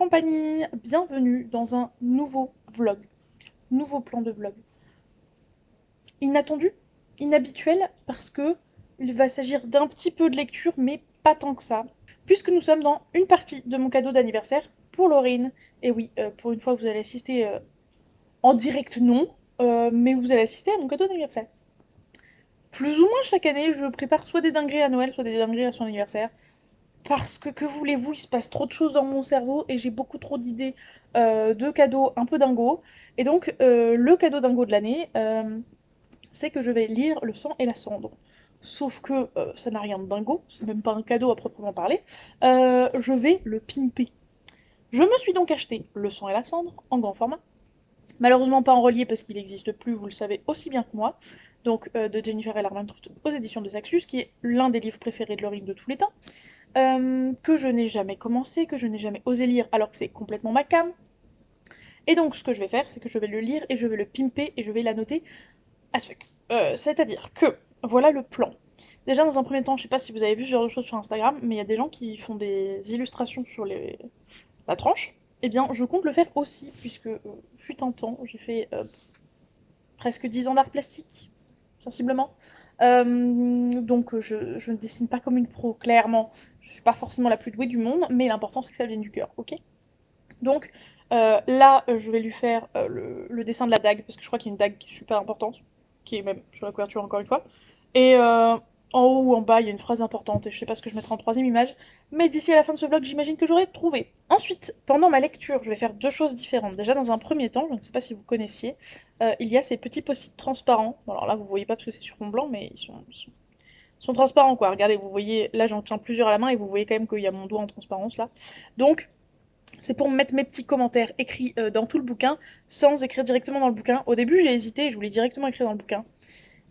compagnie, bienvenue dans un nouveau vlog, nouveau plan de vlog. Inattendu, inhabituel, parce que il va s'agir d'un petit peu de lecture, mais pas tant que ça, puisque nous sommes dans une partie de mon cadeau d'anniversaire pour Laurine. Et oui, pour une fois vous allez assister en direct non, mais vous allez assister à mon cadeau d'anniversaire. Plus ou moins chaque année, je prépare soit des dingueries à Noël, soit des dingueries à son anniversaire. Parce que voulez-vous, il se passe trop de choses dans mon cerveau et j'ai beaucoup trop d'idées de cadeaux un peu dingo. Et donc, le cadeau dingo de l'année, c'est que je vais lire Le sang et la cendre. Sauf que ça n'a rien de dingo, c'est même pas un cadeau à proprement parler. Je vais le pimper. Je me suis donc acheté Le sang et la cendre en grand format. Malheureusement pas en relié parce qu'il n'existe plus, vous le savez aussi bien que moi. Donc de Jennifer Ellermann aux éditions de Saxus, qui est l'un des livres préférés de Laurine de tous les temps. Que je n'ai jamais commencé, que je n'ai jamais osé lire alors que c'est complètement ma came. Et donc ce que je vais faire, c'est que je vais le lire et je vais le pimper et je vais l'annoter as fuck. C'est-à-dire que, voilà le plan. Déjà dans un premier temps, je sais pas si vous avez vu ce genre de choses sur Instagram, mais il y a des gens qui font des illustrations sur la tranche. Eh bien, je compte le faire aussi, puisque fut un temps, j'ai fait presque 10 ans d'art plastique, sensiblement. Donc je ne dessine pas comme une pro, clairement. Je suis pas forcément la plus douée du monde, mais l'important c'est que ça vienne du cœur, ok? Donc là, je vais lui faire le dessin de la dague, parce que je crois qu'il y a une dague qui est super importante, qui est même sur la couverture encore une fois. Et en haut ou en bas, il y a une phrase importante, et je sais pas ce que je mettrai en troisième image, mais d'ici à la fin de ce vlog, j'imagine que j'aurai trouvé. Ensuite, pendant ma lecture, je vais faire deux choses différentes. Déjà, dans un premier temps, je ne sais pas si vous connaissiez, il y a ces petits post-it transparents. Bon, alors là, vous voyez pas parce que c'est sur fond blanc, mais ils sont transparents, quoi. Regardez, vous voyez, là, j'en tiens plusieurs à la main, et vous voyez quand même qu'il y a mon doigt en transparence, là. Donc, c'est pour mettre mes petits commentaires écrits dans tout le bouquin, sans écrire directement dans le bouquin. Au début, j'ai hésité, je voulais directement écrire dans le bouquin.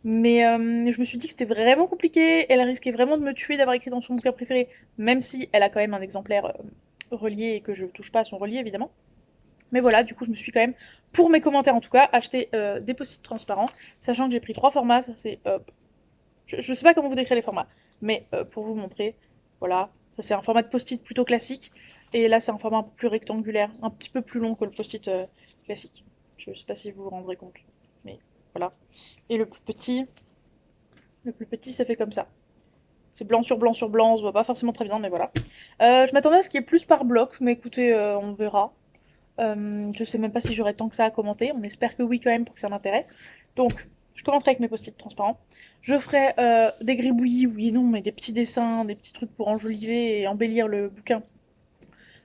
Mais je me suis dit que c'était vraiment compliqué, elle risquait vraiment de me tuer d'avoir écrit dans son bouquin préféré, même si elle a quand même un exemplaire relié et que je touche pas à son relié évidemment. Mais voilà, du coup je me suis quand même, pour mes commentaires en tout cas, acheté des post-it transparents, sachant que j'ai pris trois formats, ça c'est... je sais pas comment vous décrire les formats, mais pour vous montrer, voilà, ça c'est un format de post-it plutôt classique, et là c'est un format un peu plus rectangulaire, un petit peu plus long que le post-it classique. Je sais pas si vous vous rendrez compte, mais voilà. Et le plus petit ça fait comme ça. C'est blanc sur blanc sur blanc, on se voit pas forcément très bien, mais voilà. Je m'attendais à ce qu'il y ait plus par bloc, mais écoutez, on verra. Je sais même pas si j'aurai tant que ça à commenter, on espère que oui quand même pour que ça m'intéresse. Donc, je commencerai avec mes post-it transparents. Je ferai des gribouillis, oui et non, mais des petits dessins, des petits trucs pour enjoliver et embellir le bouquin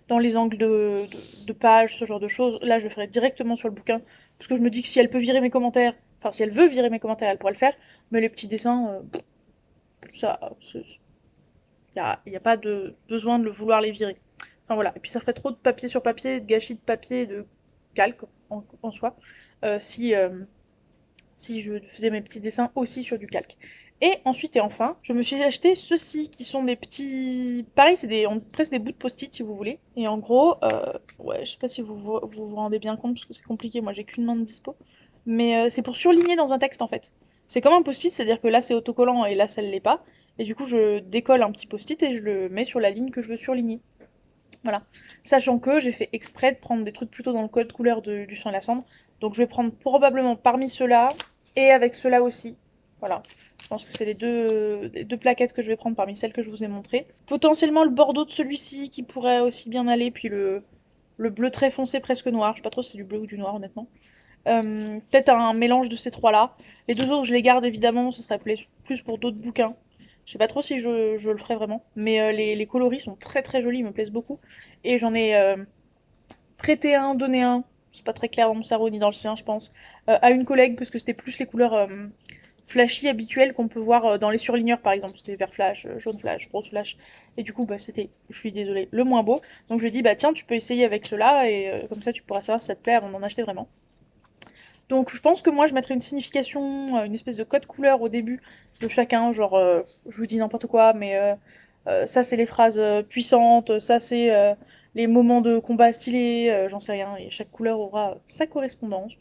dans les angles de pages, ce genre de choses. Là, je le ferai directement sur le bouquin, parce que je me dis que si elle peut virer mes commentaires, enfin si elle veut virer mes commentaires, elle pourrait le faire, mais les petits dessins, ça, il y a pas de besoin de le vouloir les virer. Enfin voilà, et puis ça ferait trop de papier sur papier, de gâchis de papier, de calque en soi, si, si je faisais mes petits dessins aussi sur du calque. Et ensuite et enfin, je me suis acheté ceux-ci qui sont des petits. Pareil, c'est presque des bouts de post-it si vous voulez. Et en gros, ouais, je sais pas si vous rendez bien compte parce que c'est compliqué, moi j'ai qu'une main de dispo. Mais c'est pour surligner dans un texte en fait. C'est comme un post-it, c'est-à-dire que là c'est autocollant et là ça ne l'est pas. Et du coup, je décolle un petit post-it et je le mets sur la ligne que je veux surligner. Voilà. Sachant que j'ai fait exprès de prendre des trucs plutôt dans le code couleur du sang et la cendre. Donc je vais prendre probablement parmi ceux-là et avec ceux-là aussi. Voilà. Je pense que c'est les deux plaquettes que je vais prendre parmi celles que je vous ai montrées. Potentiellement le bordeaux de celui-ci qui pourrait aussi bien aller, puis le bleu très foncé presque noir. Je sais pas trop si c'est du bleu ou du noir honnêtement. Peut-être un mélange de ces trois-là. Les deux autres je les garde évidemment, ce serait plus pour d'autres bouquins. Je sais pas trop si je le ferai vraiment. Mais les coloris sont très très jolis, ils me plaisent beaucoup. Et j'en ai prêté un, donné un. C'est pas très clair dans mon cerveau ni dans le sien, je pense. À une collègue, parce que c'était plus les couleurs flashy habituelles qu'on peut voir dans les surligneurs par exemple. C'était vert flash, jaune flash, rose flash. Et du coup, bah, c'était, je suis désolée, le moins beau. Donc je lui ai dit, bah tiens, tu peux essayer avec cela et comme ça tu pourras savoir si ça te plaît avant d'en acheter vraiment. Donc je pense que moi je mettrais une signification, une espèce de code couleur au début de chacun, genre je vous dis n'importe quoi, mais ça c'est les phrases puissantes, ça c'est les moments de combat stylés, j'en sais rien, et chaque couleur aura sa correspondance.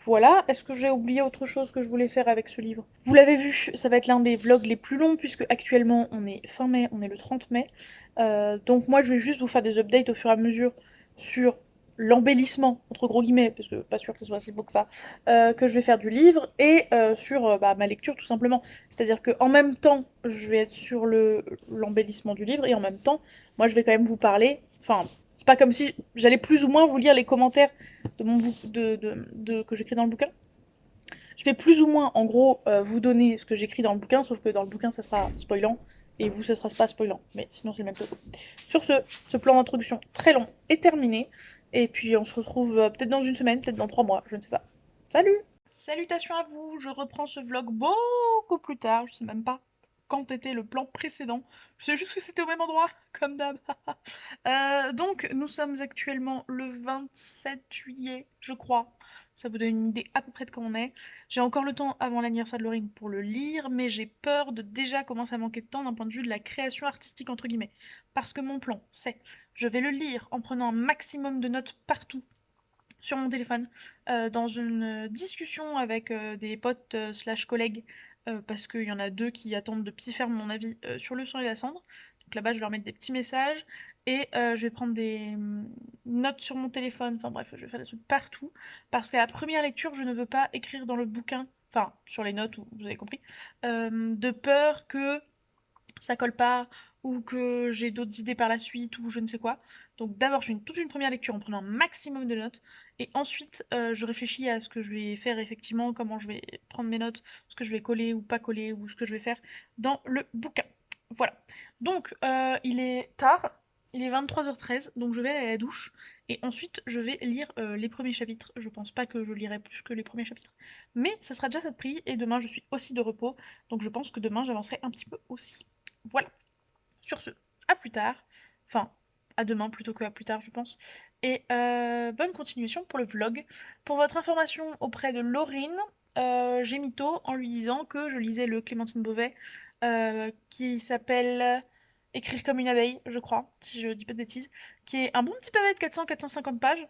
Voilà, est-ce que j'ai oublié autre chose que je voulais faire avec ce livre? Vous l'avez vu, ça va être l'un des vlogs les plus longs puisque actuellement on est fin mai, on est le 30 mai. Donc moi je vais juste vous faire des updates au fur et à mesure sur l'embellissement, entre gros guillemets, parce que pas sûr que ce soit si beau que ça, que je vais faire du livre, et sur bah, ma lecture tout simplement. C'est-à-dire qu'en même temps, je vais être sur l'embellissement du livre, et en même temps, moi je vais quand même vous parler, enfin, c'est pas comme si j'allais plus ou moins vous lire les commentaires de mon que j'écris dans le bouquin. Je vais plus ou moins, en gros, vous donner ce que j'écris dans le bouquin, sauf que dans le bouquin, ça sera spoilant, et vous, ça sera pas spoilant. Mais sinon, c'est le même chose. Sur ce plan d'introduction très long est terminé, et puis on se retrouve peut-être dans une semaine, peut-être dans 3 mois, je ne sais pas. Salut! Salutations à vous, je reprends ce vlog beaucoup plus tard, je sais même pas quand était le plan précédent, je sais juste que c'était au même endroit, comme d'hab. Donc, nous sommes actuellement le 27 juillet, je crois. Ça vous donne une idée à peu près de quand on est. J'ai encore le temps avant l'anniversaire de Laurine pour le lire, mais j'ai peur de déjà commencer à manquer de temps d'un point de vue de la création artistique, entre guillemets. Parce que mon plan, c'est, je vais le lire en prenant un maximum de notes partout sur mon téléphone, dans une discussion avec des potes slash collègues, parce qu'il y en a deux qui attendent de pied ferme mon avis sur le sang et la cendre. Donc là-bas, je vais leur mettre des petits messages et je vais prendre des notes sur mon téléphone. Enfin bref, je vais faire des trucs partout parce qu'à la première lecture, je ne veux pas écrire dans le bouquin, enfin sur les notes, vous avez compris, de peur que ça colle pas ou que j'ai d'autres idées par la suite ou je ne sais quoi. Donc d'abord je fais toute une première lecture en prenant un maximum de notes et ensuite je réfléchis à ce que je vais faire effectivement, comment je vais prendre mes notes, ce que je vais coller ou pas coller ou ce que je vais faire dans le bouquin. Voilà. Donc il est tard, il est 23h13, donc je vais aller à la douche et ensuite je vais lire les premiers chapitres. Je pense pas que je lirai plus que les premiers chapitres, mais ça sera déjà ça de prix et demain je suis aussi de repos, donc je pense que demain j'avancerai un petit peu aussi. Voilà. Sur ce, à plus tard. Enfin, à demain plutôt que à plus tard, je pense. Et bonne continuation pour le vlog. Pour votre information auprès de Laurine, j'ai mytho en lui disant que je lisais le Clémentine Beauvais, qui s'appelle Écrire comme une abeille, je crois, si je dis pas de bêtises, qui est un bon petit pavé de 400-450 pages.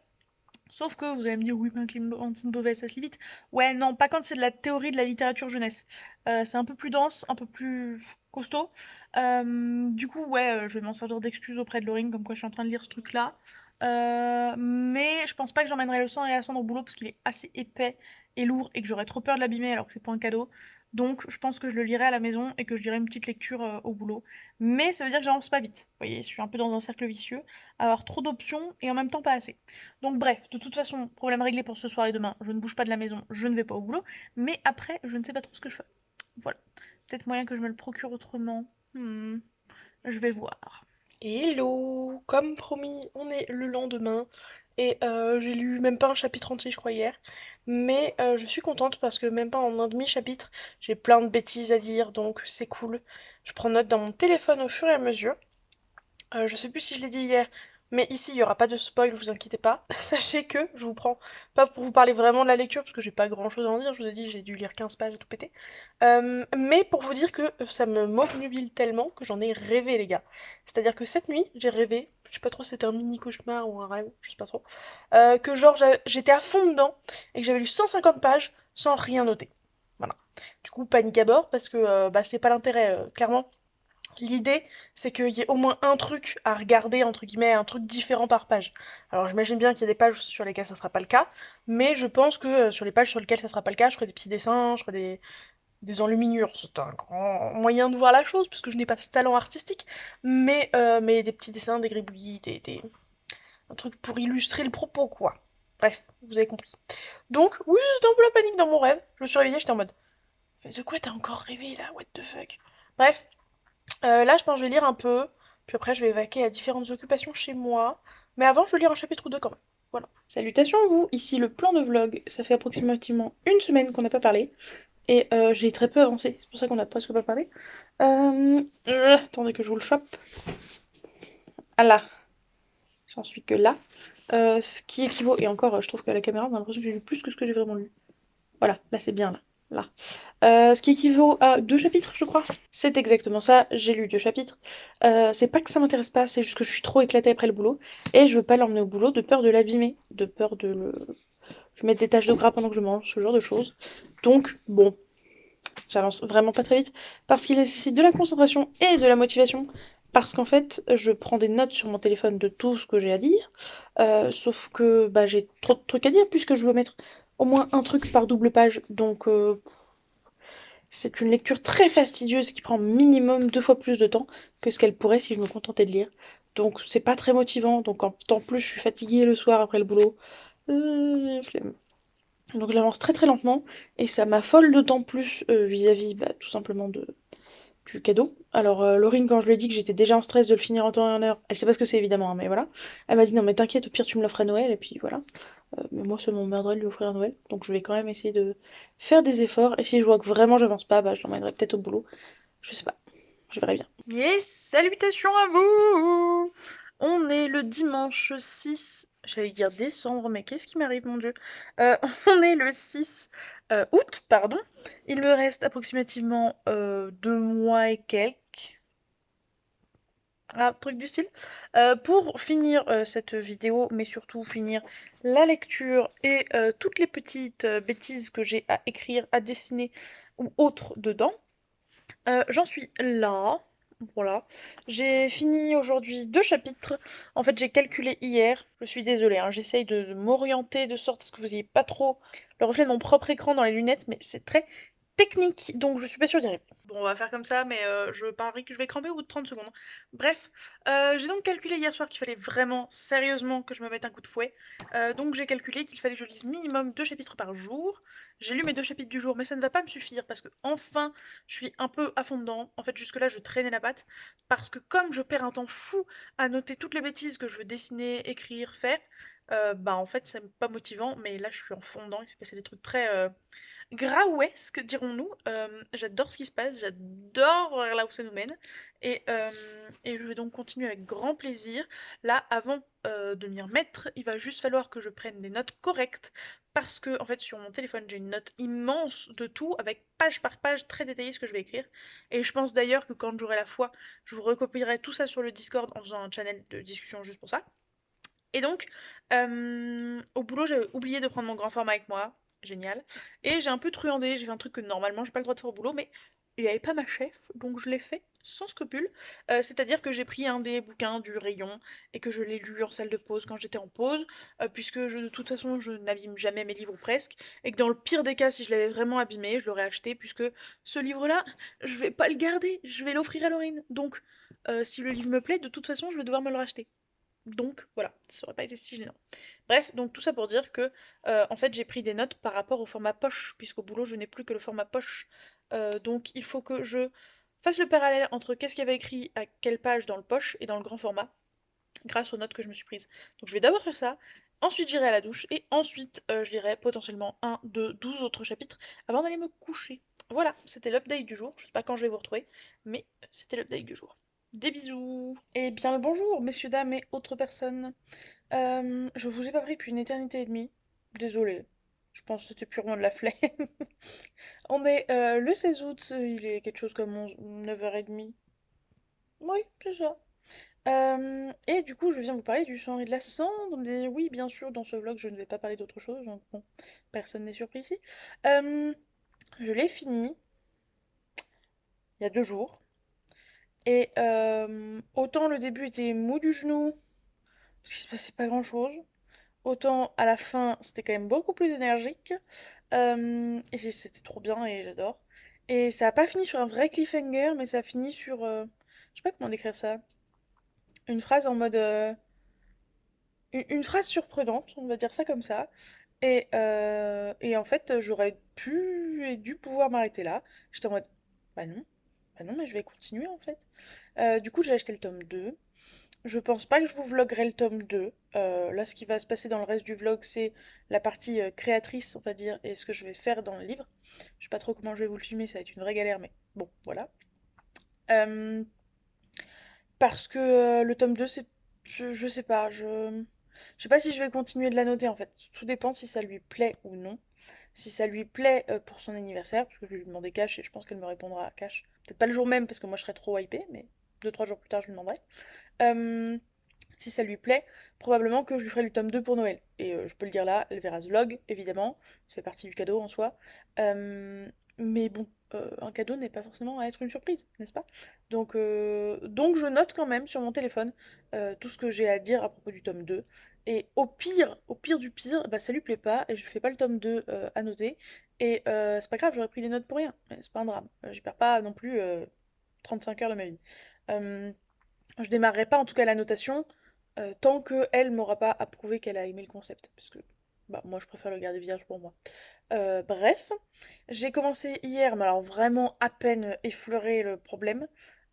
Sauf que vous allez me dire, oui, ben Clémentine Beauvais, ça se lit vite. Ouais, non, pas quand c'est de la théorie de la littérature jeunesse. C'est un peu plus dense, un peu plus costaud. Du coup, ouais, je vais m'en servir d'excuse auprès de Laurine, comme quoi je suis en train de lire ce truc-là. Mais je pense pas que j'emmènerai le sang et la cendre au boulot parce qu'il est assez épais et lourd et que j'aurais trop peur de l'abîmer alors que c'est pas un cadeau. Donc, je pense que je le lirai à la maison et que je lirai une petite lecture au boulot. Mais ça veut dire que j'avance pas vite. Vous voyez, je suis un peu dans un cercle vicieux, avoir trop d'options et en même temps pas assez. Donc bref, de toute façon, problème réglé pour ce soir et demain, je ne bouge pas de la maison, je ne vais pas au boulot, mais après, je ne sais pas trop ce que je fais. Voilà. Peut-être moyen que je me le procure autrement. Je vais voir. Hello! Comme promis, on est le lendemain et j'ai lu même pas un chapitre entier, je crois, hier. Mais je suis contente parce que même pas en un demi-chapitre, j'ai plein de bêtises à dire, donc c'est cool. Je prends note dans mon téléphone au fur et à mesure. Je sais plus si je l'ai dit hier, mais ici il y aura pas de spoil, vous inquiétez pas. Sachez que je vous prends pas pour vous parler vraiment de la lecture, parce que j'ai pas grand chose à en dire, je vous ai dit j'ai dû lire 15 pages et tout péter. Mais pour vous dire que ça me m'obnubile tellement que j'en ai rêvé les gars. C'est-à-dire que cette nuit, j'ai rêvé, je sais pas trop si c'était un mini cauchemar ou un rêve, je sais pas trop, que genre j'étais à fond dedans et que j'avais lu 150 pages sans rien noter. Voilà. Du coup, panique à bord parce que bah, c'est pas l'intérêt, clairement. L'idée, c'est qu'il y ait au moins un truc à regarder, entre guillemets, un truc différent par page. Alors j'imagine bien qu'il y a des pages sur lesquelles ça sera pas le cas, mais je pense que sur les pages sur lesquelles ça sera pas le cas, je ferai des petits dessins, je ferai des enluminures. C'est un grand moyen de voir la chose, parce que je n'ai pas ce talent artistique, mais des petits dessins, des gribouillis, un truc pour illustrer le propos, quoi. Bref, vous avez compris. Donc, oui, j'étais un peu la panique dans mon rêve. Je me suis réveillée, j'étais en mode, mais de quoi t'as encore rêvé là, what the fuck? Bref, là, je pense que je vais lire un peu, puis après, je vais vaquer à différentes occupations chez moi. Mais avant, je vais lire un chapitre ou deux quand même. Voilà. Salutations à vous, ici le plan de vlog. Ça fait approximativement une semaine qu'on n'a pas parlé. Et j'ai très peu avancé, c'est pour ça qu'on a presque pas parlé. Attendez que je vous le chope. Ah là, j'en suis que là. Ce qui équivaut, et encore, je trouve qu'à la caméra, on a l'impression que j'ai lu plus que ce que j'ai vraiment lu. Voilà, là c'est bien, là. Là. Ce qui équivaut à 2 chapitres, je crois. C'est exactement ça, j'ai lu 2 chapitres. C'est pas que ça m'intéresse pas, c'est juste que je suis trop éclatée après le boulot. Et je veux pas l'emmener au boulot de peur de l'abîmer, de peur de le. Je mets des taches de gras pendant que je mange, ce genre de choses. Donc, bon, j'avance vraiment pas très vite parce qu'il nécessite de la concentration et de la motivation. parce qu'en fait, je prends des notes sur mon téléphone de tout ce que j'ai à dire, sauf que bah, j'ai trop de trucs à dire puisque je veux mettre au moins un truc par double page, donc c'est une lecture très fastidieuse qui prend minimum 2 fois plus de temps que ce qu'elle pourrait si je me contentais de lire. Donc c'est pas très motivant, donc en plus je suis fatiguée le soir après le boulot, flemme. Donc je l'avance très très lentement et ça m'affole d'autant plus vis-à-vis bah, tout simplement du cadeau. Alors Laurine, quand je lui ai dit que j'étais déjà en stress de le finir en temps et en heure, elle sait pas ce que c'est évidemment, hein, mais voilà. Elle m'a dit non mais t'inquiète, au pire tu me l'offres à Noël et puis voilà. Mais moi ça m'emmerderait de lui offrir à Noël, donc je vais quand même essayer de faire des efforts et si je vois que vraiment j'avance pas, bah je l'emmènerai peut-être au boulot. Je sais pas, je verrai bien. Et salutations à vous! On est le dimanche 6, j'allais dire décembre, mais qu'est-ce qui m'arrive, mon Dieu? On est le 6 août, pardon. Il me reste approximativement 2 mois et quelques, un truc du style, pour finir cette vidéo, mais surtout finir la lecture et toutes les petites bêtises que j'ai à écrire, à dessiner ou autres dedans. J'en suis là. Voilà. J'ai fini aujourd'hui 2 chapitres. En fait, j'ai calculé hier. Je suis désolée, hein, j'essaye de m'orienter de sorte à ce que vous n'ayez pas trop le reflet de mon propre écran dans les lunettes, mais c'est très technique, donc je suis pas sûre d'y arriver. Bon, on va faire comme ça, mais je parie que je vais cramper au bout de 30 secondes. Bref, j'ai donc calculé hier soir qu'il fallait vraiment, sérieusement, que je me mette un coup de fouet. Donc j'ai calculé qu'il fallait que je lise minimum 2 chapitres par jour. J'ai lu mes 2 chapitres du jour, mais ça ne va pas me suffire parce que enfin, je suis un peu à fond dedans. En fait, jusque-là, je traînais la patte parce que comme je perds un temps fou à noter toutes les bêtises que je veux dessiner, écrire, faire, bah en fait, c'est pas motivant. Mais là, je suis en fond dedans. Il s'est passé des trucs très graouesque, dirons-nous. J'adore ce qui se passe, j'adore là où ça nous mène. Et je vais donc continuer avec grand plaisir. Là, avant de m'y remettre, il va juste falloir que je prenne des notes correctes. Parce que, en fait, sur mon téléphone, j'ai une note immense de tout, avec page par page très détaillé ce que je vais écrire. Et je pense d'ailleurs que quand j'aurai la foi, je vous recopierai tout ça sur le Discord en faisant un channel de discussion juste pour ça. Et donc, au boulot, j'avais oublié de prendre mon grand format avec moi. Génial. Et j'ai un peu truandé, j'ai fait un truc que normalement j'ai pas le droit de faire au boulot, mais il n'y avait pas ma chef, donc je l'ai fait sans scrupule. C'est-à-dire que j'ai pris un des bouquins du rayon et que je l'ai lu en salle de pause quand j'étais en pause, puisque de toute façon je n'abîme jamais mes livres ou presque, et que dans le pire des cas, si je l'avais vraiment abîmé, je l'aurais acheté, puisque ce livre-là, je vais pas le garder, je vais l'offrir à Laurine. Donc, si le livre me plaît, de toute façon, je vais devoir me le racheter. Donc voilà, ça aurait pas été si gênant. Bref, donc tout ça pour dire que en fait j'ai pris des notes par rapport au format poche, puisqu'au boulot je n'ai plus que le format poche. Donc il faut que je fasse le parallèle entre qu'est-ce qu'il y avait écrit à quelle page dans le poche et dans le grand format, grâce aux notes que je me suis prises. Donc je vais d'abord faire ça, ensuite j'irai à la douche, et ensuite je lirai potentiellement un, deux, 12 autres chapitres avant d'aller me coucher. Voilà, c'était l'update du jour. Je sais pas quand je vais vous retrouver, mais c'était l'update du jour. Des bisous. Et bien le bonjour, messieurs, dames et autres personnes. Je vous ai pas pris depuis une éternité et demie. Désolée. Je pense que c'était purement de la flemme. On est le 16 août, il est quelque chose comme 9h30. Oui, c'est ça. Et du coup, je viens vous parler du sang et de la cendre. Mais oui, bien sûr, dans ce vlog, je ne vais pas parler d'autre chose. Donc bon, personne n'est surpris ici. Euh, je l'ai fini il y a 2 jours. Et autant le début était mou du genou, parce qu'il se passait pas grand-chose. Autant à la fin, c'était quand même beaucoup plus énergique. Et c'était trop bien et j'adore. Et ça a pas fini sur un vrai cliffhanger, mais ça a fini sur... je sais pas comment décrire ça. Une phrase en mode... une phrase surprenante, on va dire ça comme ça. Et en fait, j'aurais pu et dû pouvoir m'arrêter là. J'étais en mode... Bah non. Bah non, mais je vais continuer en fait. Du coup, j'ai acheté le tome 2. Je pense pas que je vous vloguerai le tome 2. Là, ce qui va se passer dans le reste du vlog, c'est la partie créatrice, on va dire, et ce que je vais faire dans le livre. Je sais pas trop comment je vais vous le filmer, ça va être une vraie galère, mais bon, voilà. Euh, Parce que le tome 2, c'est... je sais pas, je sais pas si je vais continuer de la noter, en fait. Tout dépend si ça lui plaît ou non. Si ça lui plaît pour son anniversaire, parce que je vais lui demander cash, et je pense qu'elle me répondra cash. Peut-être pas le jour même, parce que moi je serais trop hypée, mais 2 3 jours plus tard, je lui demanderai. Euh, Si ça lui plaît, probablement que je lui ferai le tome 2 pour Noël. Et je peux le dire là, elle verra ce vlog, évidemment. Ça fait partie du cadeau en soi. Euh, Mais bon, un cadeau n'est pas forcément à être une surprise, n'est-ce pas? Donc je note quand même sur mon téléphone tout ce que j'ai à dire à propos du tome 2. Et au pire du pire, bah ça lui plaît pas et je fais pas le tome 2 à noter. Et c'est pas grave, j'aurais pris des notes pour rien. Mais c'est pas un drame. J'y perds pas non plus 35 heures de ma vie. Euh, je démarrerai pas en tout cas la notation tant que elle m'aura pas approuvé qu'elle a aimé le concept. Parce que bah, moi je préfère le garder vierge pour moi. Bref, j'ai commencé hier, mais alors vraiment à peine effleuré le problème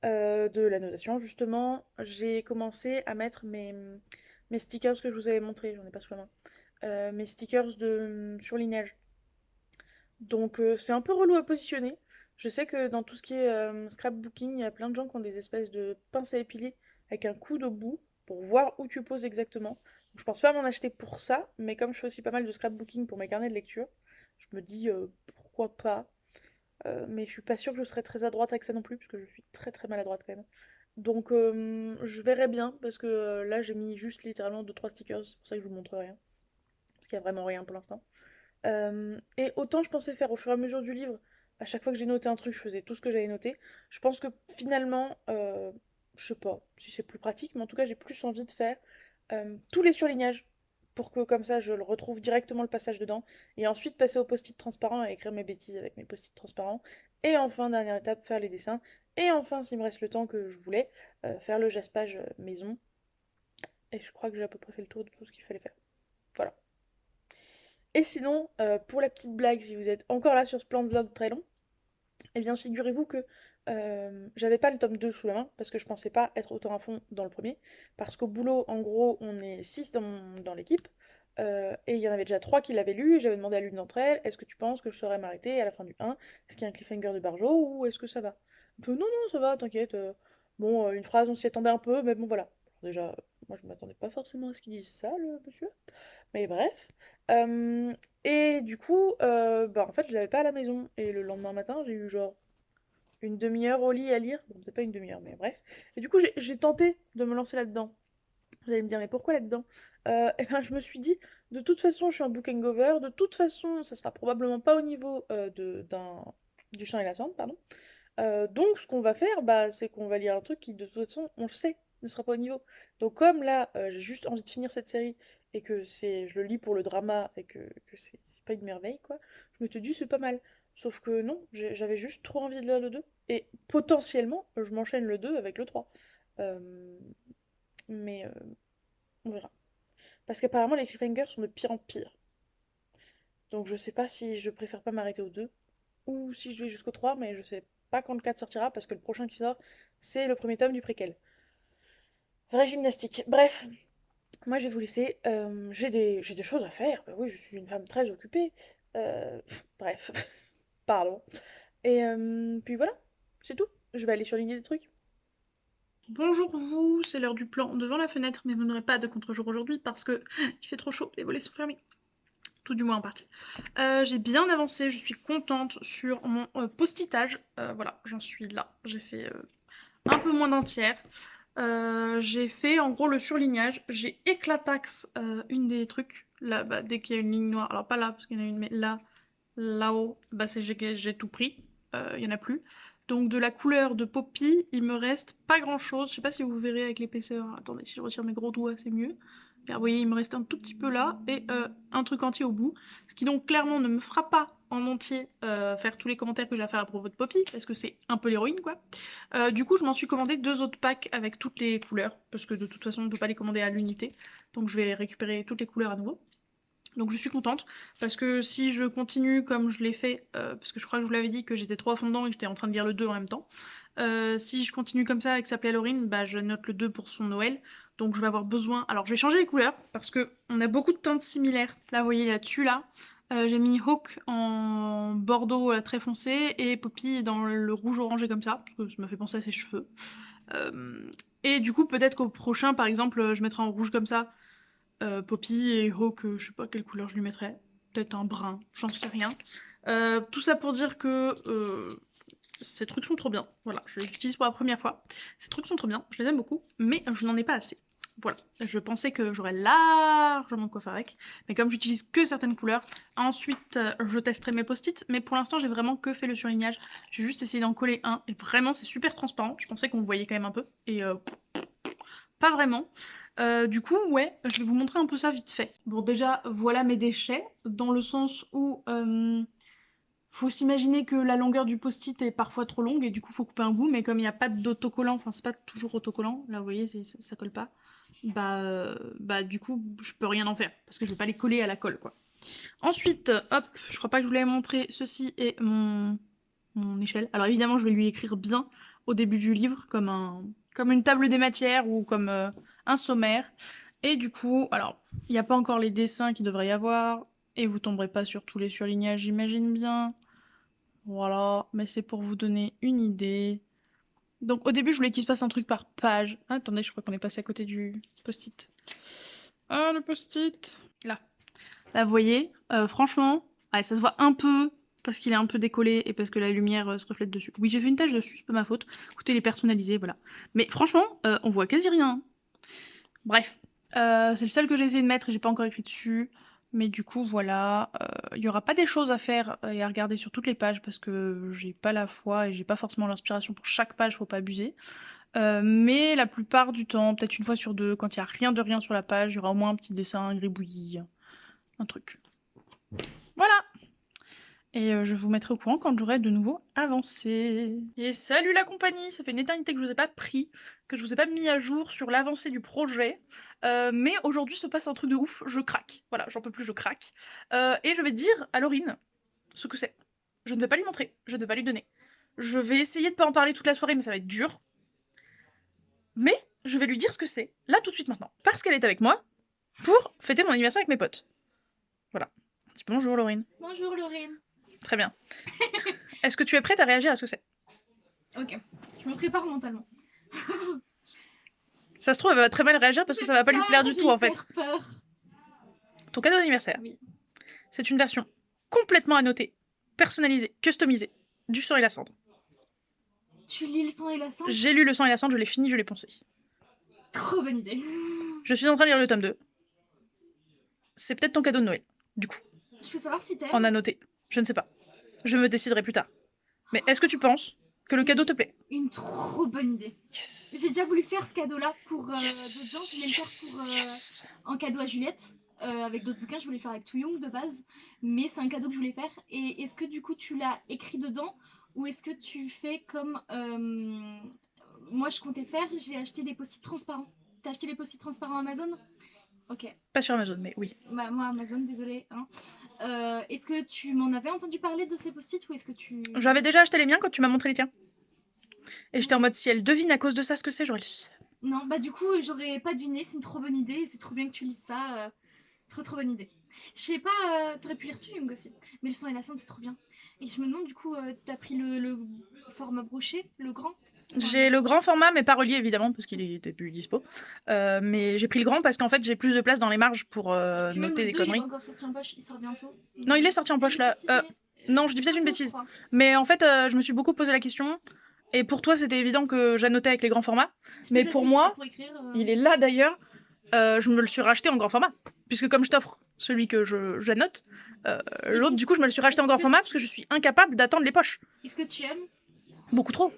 de la notation. Justement, j'ai commencé à mettre mes stickers que je vous avais montrés, j'en ai pas sous la main. Mes stickers de surlignage. Donc c'est un peu relou à positionner. Je sais que dans tout ce qui est scrapbooking, il y a plein de gens qui ont des espèces de pinces à épiler avec un coude au bout pour voir où tu poses exactement. Donc, je pense pas m'en acheter pour ça, mais comme je fais aussi pas mal de scrapbooking pour mes carnets de lecture, je me dis pourquoi pas. Mais je suis pas sûre que je serais très à droite avec ça non plus, parce que je suis très très maladroite quand même. Donc je verrai bien, parce que là j'ai mis juste littéralement deux trois stickers, c'est pour ça que je vous montre rien, parce qu'il y a vraiment rien pour l'instant. Et autant je pensais faire au fur et à mesure du livre, à chaque fois que j'ai noté un truc, je faisais tout ce que j'avais noté. Je pense que finalement, je sais pas si c'est plus pratique, mais en tout cas j'ai plus envie de faire tous les surlignages pour que comme ça je le retrouve directement le passage dedans, et ensuite passer au post-it transparent et écrire mes bêtises avec mes post-it transparents, et enfin dernière étape faire les dessins, et enfin s'il me reste le temps que je voulais, faire le jaspage maison, et je crois que j'ai à peu près fait le tour de tout ce qu'il fallait faire. Voilà. Et sinon, pour la petite blague, si vous êtes encore là sur ce plan de vlog très long, eh bien figurez-vous que j'avais pas le tome 2 sous la main, parce que je pensais pas être autant à fond dans le premier, parce qu'au boulot, en gros, on est 6 dans l'équipe, et il y en avait déjà 3 qui l'avaient lu, et j'avais demandé à l'une d'entre elles, est-ce que tu penses que je saurais m'arrêter à la fin du 1? Est-ce qu'il y a un cliffhanger de Barjo, ou est-ce que ça va? Un peu, non, non, ça va, t'inquiète. Bon, une phrase, on s'y attendait un peu, mais bon, voilà. Alors déjà, moi je m'attendais pas forcément à ce qu'il dise ça, le monsieur. Mais bref. Euh, et du coup, bah en fait, je l'avais pas à la maison. Et le lendemain matin, j'ai eu genre une demi-heure au lit à lire. Bon, peut-être pas une demi-heure, mais bref. Et du coup, j'ai tenté de me lancer là-dedans. Vous allez me dire, mais pourquoi là-dedans? Et ben, je me suis dit, de toute façon, je suis un book hangover. De toute façon, ça sera probablement pas au niveau du chant et la cendre, pardon. Donc, ce qu'on va faire, bah, c'est qu'on va lire un truc qui, de toute façon, on le sait, ne sera pas au niveau. Donc, comme là, j'ai juste envie de finir cette série et que je le lis pour le drama et que c'est pas une merveille, quoi, je me suis dit, c'est pas mal. Sauf que non, j'avais juste trop envie de lire le 2. Et potentiellement, je m'enchaîne le 2 avec le 3. Euh, mais on verra. Parce qu'apparemment, les cliffhangers sont de pire en pire. Donc, je sais pas si je préfère pas m'arrêter au 2 ou si je vais jusqu'au 3, mais je sais pas quand le 4 sortira parce que le prochain qui sort, c'est le premier tome du préquel. Vraie gymnastique. Bref, moi je vais vous laisser. J'ai des choses à faire. Bah oui, je suis une femme très occupée. Bref, pardon. Et puis voilà, c'est tout. Je vais aller surligner des trucs. Bonjour vous, c'est l'heure du plan devant la fenêtre, mais vous n'aurez pas de contre-jour aujourd'hui parce que il fait trop chaud, les volets sont fermés. Tout du moins en partie. J'ai bien avancé, je suis contente sur mon postitage. Voilà, j'en suis là. J'ai fait un peu moins d'un tiers. J'ai fait en gros le surlignage. J'ai éclataxe une des trucs. Là, bah, dès qu'il y a une ligne noire, alors pas là parce qu'il y en a une, mais là, là-haut, bah j'ai tout pris. Il y en a plus. Donc de la couleur de Poppy, il me reste pas grand chose. Je sais pas si vous verrez avec l'épaisseur. Attendez, si je retire mes gros doigts, c'est mieux. Car vous voyez, il me reste un tout petit peu là et un truc entier au bout. Ce qui donc clairement ne me fera pas en entier faire tous les commentaires que j'ai à faire à propos de Poppy, parce que c'est un peu l'héroïne quoi. Du coup, je m'en suis commandé deux autres packs avec toutes les couleurs, parce que de toute façon, on ne peut pas les commander à l'unité. Donc je vais récupérer toutes les couleurs à nouveau. Donc je suis contente, parce que si je continue comme je l'ai fait, parce que je crois que je vous l'avais dit que j'étais trop à fond dedans et que j'étais en train de lire le 2 en même temps, si je continue comme ça avec sa Halloween, bah je note le 2 pour son Noël, donc je vais avoir besoin... Alors je vais changer les couleurs, parce que on a beaucoup de teintes similaires. Là, vous voyez là-dessus, là, j'ai mis Hawk en bordeaux très foncé, et Poppy dans le rouge orangé comme ça, parce que ça me fait penser à ses cheveux. Et du coup, peut-être qu'au prochain, par exemple, je mettrai en rouge comme ça, Poppy et Hawk, je sais pas quelle couleur je lui mettrais. Peut-être un brun, j'en sais rien. Tout ça pour dire que ces trucs sont trop bien. Voilà, je les utilise pour la première fois. Ces trucs sont trop bien, je les aime beaucoup, mais je n'en ai pas assez. Voilà, je pensais que j'aurais largement de quoi faire avec, mais comme j'utilise que certaines couleurs, ensuite je testerai mes post-it, mais pour l'instant j'ai vraiment que fait le surlignage. J'ai juste essayé d'en coller un, et vraiment c'est super transparent, je pensais qu'on voyait quand même un peu, et pas vraiment. Du coup, ouais, je vais vous montrer un peu ça vite fait. Bon, déjà, voilà mes déchets, dans le sens où faut s'imaginer que la longueur du post-it est parfois trop longue, et du coup faut couper un bout, mais comme il n'y a pas d'autocollant, enfin c'est pas toujours autocollant, là vous voyez, ça colle pas, bah du coup je peux rien en faire, parce que je vais pas les coller à la colle, quoi. Ensuite, hop, je crois pas que je vous l'avais montré, ceci est mon échelle. Alors évidemment, je vais lui écrire bien au début du livre, comme une table des matières ou comme un sommaire. Et du coup, alors, il n'y a pas encore les dessins qu'il devrait y avoir, et vous tomberez pas sur tous les surlignages, j'imagine bien. Voilà, mais c'est pour vous donner une idée. Donc au début, je voulais qu'il se passe un truc par page. Ah, attendez, je crois qu'on est passé à côté du post-it. Ah, le post-it. Là, vous voyez, franchement, ouais, ça se voit un peu parce qu'il est un peu décollé et parce que la lumière se reflète dessus. Oui, j'ai fait une tache dessus, c'est pas ma faute. Écoutez, il est personnalisé, voilà. Mais franchement, on voit quasi rien. Bref, c'est le seul que j'ai essayé de mettre et j'ai pas encore écrit dessus. Mais du coup, voilà, il y aura pas des choses à faire et à regarder sur toutes les pages parce que j'ai pas la foi et j'ai pas forcément l'inspiration pour chaque page, faut pas abuser. Mais la plupart du temps, peut-être une fois sur deux, quand il y a rien de rien sur la page, il y aura au moins un petit dessin, un gribouillis, un truc. Voilà! Et je vous mettrai au courant quand j'aurai de nouveau avancé. Et salut la compagnie! Ça fait une éternité que je vous ai pas pris, que je vous ai pas mis à jour sur l'avancée du projet. Mais aujourd'hui se passe un truc de ouf, je craque. Voilà, j'en peux plus, je craque. Et je vais dire à Laurine ce que c'est. Je ne vais pas lui montrer, je ne vais pas lui donner. Je vais essayer de pas en parler toute la soirée, mais ça va être dur. Mais je vais lui dire ce que c'est, là tout de suite maintenant. Parce qu'elle est avec moi pour fêter mon anniversaire avec mes potes. Voilà. Dis bonjour Laurine. Bonjour Lorraine. Très bien. Est-ce que tu es prête à réagir à ce que c'est? Ok, je me prépare mentalement. Ça se trouve, elle va très mal réagir parce que ça va pas lui plaire du tout en fait. J'ai peur. Ton cadeau d'anniversaire, Oui. c'est une version complètement annotée, personnalisée, customisée du sang et la cendre. Tu lis le sang et la cendre? J'ai lu le sang et la cendre, je l'ai fini, je l'ai poncé. Trop bonne idée. Je suis en train de lire le tome 2. C'est peut-être ton cadeau de Noël, du coup. Je peux savoir si t'aimes? En annoté. Je ne sais pas. Je me déciderai plus tard. Mais est-ce que tu penses que le cadeau te plaît? Une trop bonne idée. Yes. J'ai déjà voulu faire ce cadeau-là pour d'autres Yes. gens. Je voulais le faire pour en cadeau à Juliette. Avec d'autres bouquins, je voulais le faire avec To Young de base. Mais c'est un cadeau que je voulais faire. Et est-ce que du coup tu l'as écrit dedans? Ou est-ce que tu fais comme moi je comptais faire? J'ai acheté des post-it transparents. T'as acheté les post-it transparents Amazon? Ok. Pas sur Amazon, mais oui. Bah moi Amazon, désolé. Hein. Est-ce que tu m'en avais entendu parler de ces post-it ou est-ce que tu... J'avais déjà acheté les miens quand tu m'as montré les tiens. Et j'étais en mode si elle devine à cause de ça ce que c'est, j'aurais le seum. Non, bah du coup j'aurais pas deviné, c'est une trop bonne idée et c'est trop bien que tu lises ça. Trop bonne idée. Je sais pas, t'aurais pu lire To Young aussi, mais le sang et la cendre c'est trop bien. Et je me demande du coup, t'as pris le format broché, le grand? J'ai le grand format, mais pas relié évidemment, parce qu'il était plus dispo. Mais j'ai pris le grand parce qu'en fait j'ai plus de place dans les marges pour Puis même noter le des 2, il est conneries. pas encore sorti en poche, il sort bientôt. Non, il est sorti en poche là. Non, je dis peut-être une bêtise. Mais en fait, je me suis beaucoup posé la question. Et pour toi, c'était évident que j'annotais avec les grands formats. Mais pour moi, il est là d'ailleurs. Je me le suis racheté en grand format. Puisque comme je t'offre celui que j'annote, l'autre, du coup, je me le suis racheté en grand format parce que je suis incapable d'attendre les poches. Est-ce que tu aimes? Beaucoup trop.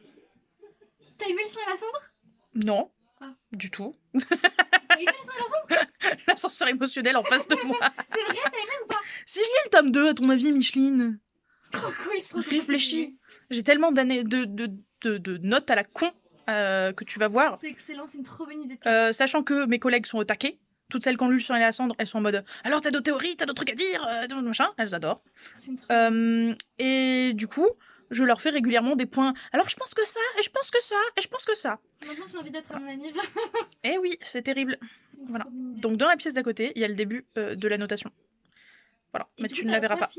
T'as aimé le sang et la cendre? Non. Ah. Du tout. T'as aimé le sang et la cendre? L'ascenseur émotionnel en face de moi. C'est vrai, t'as aimé ou pas? Si je lis le tome 2, à ton avis, Micheline? Trop cool, je trouve. Réfléchis. J'ai tellement d'années de notes à la con que tu vas voir. C'est excellent, c'est une trop bonne idée. Sachant que mes collègues sont au taquet. Toutes celles qui ont lu le sang et la cendre, elles sont en mode alors t'as d'autres théories, t'as d'autres trucs à dire, machin. Elles adorent. C'est une trop bonne idée. Et du coup, je leur fais régulièrement des points. Alors je pense que ça, et je pense que ça, et je pense que ça. Maintenant j'ai envie d'être à mon anniv. Eh oui, c'est terrible. C'est une Voilà. trop bonne idée. Donc dans la pièce d'à côté, il y a le début de la notation. Voilà, Et mais du tu coup, ne la t'as verras pas.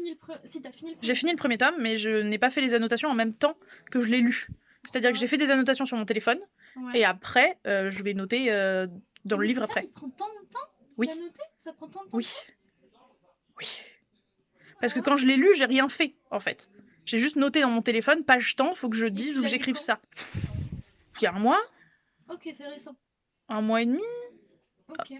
Si, t'as fini le J'ai fini le premier tome, mais je n'ai pas fait les annotations en même temps que je l'ai lu. C'est-à-dire que j'ai fait des annotations sur mon téléphone, Ouais. et après, je vais noter dans le Mais livre c'est ça après. qui prend tant de temps? Oui. À noter? Ça prend tant de temps? Oui. Oui. Parce que quand je l'ai lu, j'ai rien fait, en fait. J'ai juste noté dans mon téléphone, page temps, faut que je dise tu ou que l'as lu j'écrive quand? ça. Il y a un mois, Ok, c'est récent. 1 mois et demi. Ok.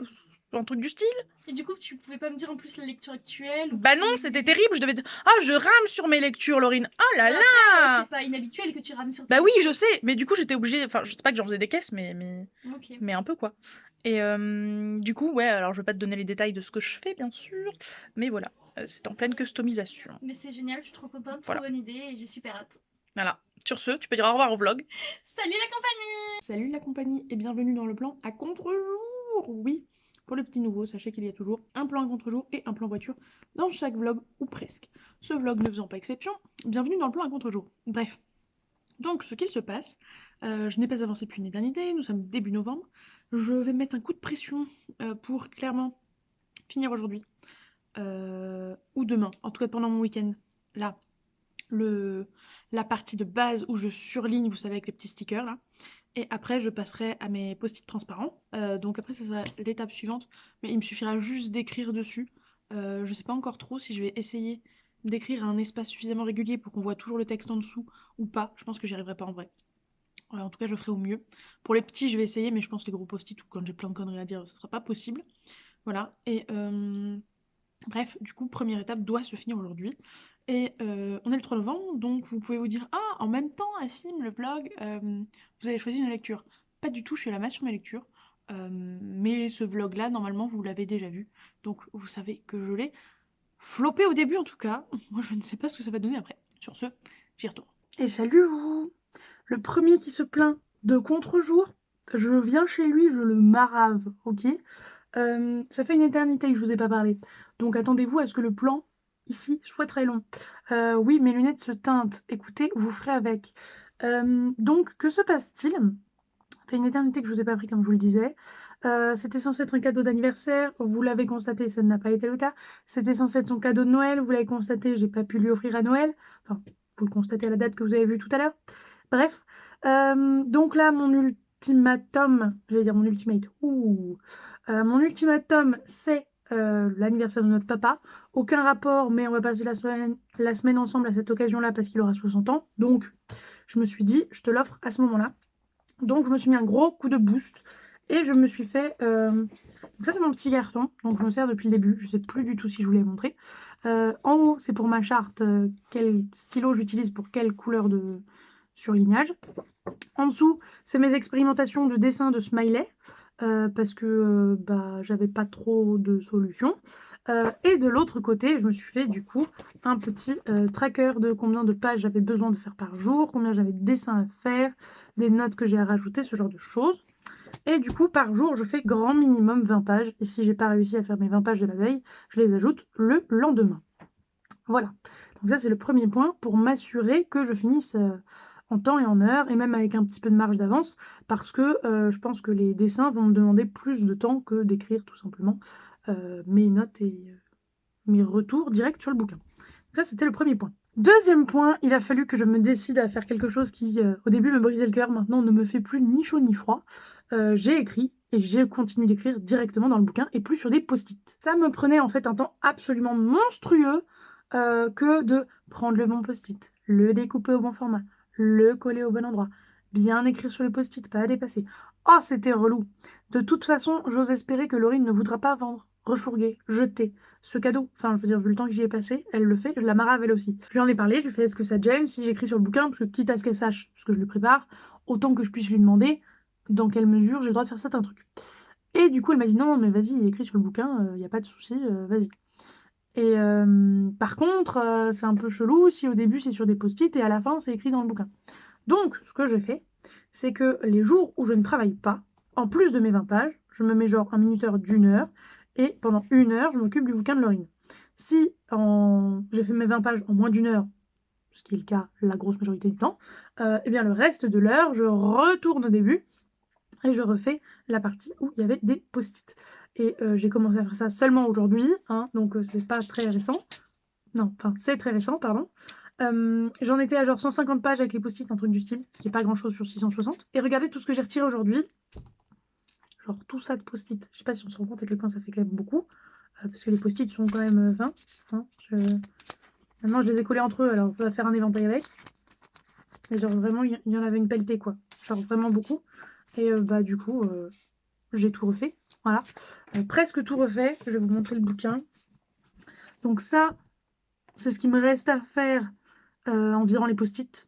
Un truc du style. Et du coup, tu pouvais pas me dire en plus la lecture actuelle ou Bah non, plus- c'était terrible, je devais... Ah, je rame sur mes lectures, Laurine. Oh là Après, là. c'est pas inhabituel que tu rames sur Bah tes oui, je lectures. sais, mais du coup, j'étais obligée... Enfin, je sais pas que j'en faisais des caisses, mais Ok. un peu, quoi. Et du coup, ouais, alors je vais pas te donner les détails de ce que je fais, bien sûr, mais voilà, c'est en pleine customisation. Mais c'est génial, je suis trop contente, trop Voilà. bonne idée et j'ai super hâte. Voilà. Sur ce, tu peux dire au revoir au vlog. Salut la compagnie! Salut la compagnie et bienvenue dans le plan à contre-jour. Oui, pour les petits nouveaux, sachez qu'il y a toujours un plan à contre-jour et un plan voiture dans chaque vlog ou presque. Ce vlog ne faisant pas exception, bienvenue dans le plan à contre-jour. Bref, donc ce qu'il se passe, je n'ai pas avancé depuis une éternité, nous sommes début novembre. Je vais mettre un coup de pression pour clairement finir aujourd'hui ou demain, en tout cas pendant mon week-end. Là, la partie de base où je surligne, vous savez, avec les petits stickers là. Et après, je passerai à mes post-it transparents. Donc après, ça sera l'étape suivante. Mais il me suffira juste d'écrire dessus. Je sais pas encore trop si je vais essayer d'écrire à un espace suffisamment régulier pour qu'on voit toujours le texte en dessous ou pas. Je pense que j'y arriverai pas en vrai. En tout cas, je ferai au mieux. Pour les petits, je vais essayer, mais je pense que les gros post-it ou quand j'ai plein de conneries à dire, ça sera pas possible. Voilà. Et bref, du coup, première étape doit se finir aujourd'hui. Et on est le 3 novembre, donc vous pouvez vous dire ah, en même temps, Assim, le blog, vous avez choisi une lecture. Pas du tout, je suis à la main sur mes lectures. Mais ce vlog-là, normalement, vous l'avez déjà vu. Donc vous savez que je l'ai floppé au début en tout cas. Moi, je ne sais pas ce que ça va donner après. Sur ce, j'y retourne. Et salut vous! Le premier qui se plaint de contre-jour, je viens chez lui, je le marave, ok? Ça fait une éternité que je vous ai pas parlé. Donc attendez-vous à ce que le plan ici soit très long. Oui, mes lunettes se teintent. Écoutez, vous ferez avec. Donc, que se passe-t-il? Ça fait une éternité que je vous ai pas pris, comme je vous le disais. C'était censé être un cadeau d'anniversaire. Vous l'avez constaté, ça n'a pas été le cas. C'était censé être son cadeau de Noël. Vous l'avez constaté, j'ai pas pu lui offrir à Noël. Enfin, vous le constatez à la date que vous avez vue tout à l'heure. Bref. Donc là, mon ultimatum, j'allais dire mon ultimate. Ouh. Mon ultimatum, c'est l'anniversaire de notre papa. Aucun rapport, mais on va passer la semaine ensemble à cette occasion-là parce qu'il aura 60 ans. Donc, je me suis dit, je te l'offre à ce moment-là. Donc, je me suis mis un gros coup de boost et je me suis fait. Donc ça, c'est mon petit carton. Donc, je me sers depuis le début. Je sais plus du tout si je vous l'ai montré. En haut, c'est pour ma charte quel stylo j'utilise pour quelle couleur de surlignage. En dessous, c'est mes expérimentations de dessin de smiley. Parce que bah, j'avais pas trop de solutions. Et de l'autre côté, je me suis fait du coup un petit tracker de combien de pages j'avais besoin de faire par jour, combien j'avais de dessins à faire, des notes que j'ai à rajouter, ce genre de choses. Et du coup, par jour, je fais grand minimum 20 pages. Et si j'ai pas réussi à faire mes 20 pages de la veille, je les ajoute le lendemain. Voilà. Donc ça, c'est le premier point pour m'assurer que je finisse en temps et en heure, et même avec un petit peu de marge d'avance, parce que je pense que les dessins vont me demander plus de temps que d'écrire tout simplement mes notes et mes retours directs sur le bouquin. Ça, c'était le premier point. Deuxième point, il a fallu que je me décide à faire quelque chose qui, au début, me brisait le cœur, maintenant ne me fait plus ni chaud ni froid. J'ai écrit et j'ai continué d'écrire directement dans le bouquin et plus sur des post-it. Ça me prenait en fait un temps absolument monstrueux que de prendre le bon post-it, le découper au bon format, le coller au bon endroit, bien écrire sur le post-it, pas à dépasser. Oh, c'était relou. De toute façon, j'ose espérer que Laurine ne voudra pas vendre, refourguer, jeter ce cadeau. Enfin, je veux dire, vu le temps que j'y ai passé, elle le fait, je la marave elle aussi. Je lui en ai parlé, je lui ai fait est-ce que ça te gêne si j'écris sur le bouquin, parce que quitte à ce qu'elle sache ce que je lui prépare, autant que je puisse lui demander dans quelle mesure j'ai le droit de faire certains trucs. Et du coup, elle m'a dit non, mais vas-y, écris sur le bouquin, il n'y a pas de souci, vas-y. Et par contre, c'est un peu chelou si au début c'est sur des post-it et à la fin c'est écrit dans le bouquin. Donc, ce que j'ai fait, c'est que les jours où je ne travaille pas, en plus de mes 20 pages, je me mets genre un minuteur d'1 heure et pendant 1 heure, je m'occupe du bouquin de Laurine. Si j'ai fait mes 20 pages en moins d'1 heure, ce qui est le cas la grosse majorité du temps, et bien le reste de l'heure, je retourne au début et je refais la partie où il y avait des post-it. Et j'ai commencé à faire ça seulement aujourd'hui, hein, donc c'est pas très récent. Non, enfin, c'est très récent, pardon. J'en étais à genre 150 pages avec les post-it, un truc du style, ce qui est pas grand chose sur 660. Et regardez tout ce que j'ai retiré aujourd'hui. Genre tout ça de post-it. Je sais pas si on se rend compte à quel point ça fait quand même beaucoup. Parce que les post-it sont quand même 20. Hein, Maintenant, je les ai collés entre eux, alors on va faire un éventail avec. Mais genre vraiment, il y en avait une pelletée, quoi. Genre vraiment beaucoup. Et bah du coup, j'ai tout refait. Voilà, presque tout refait. Je vais vous montrer le bouquin. Donc ça, c'est ce qui me reste à faire environ les post-it.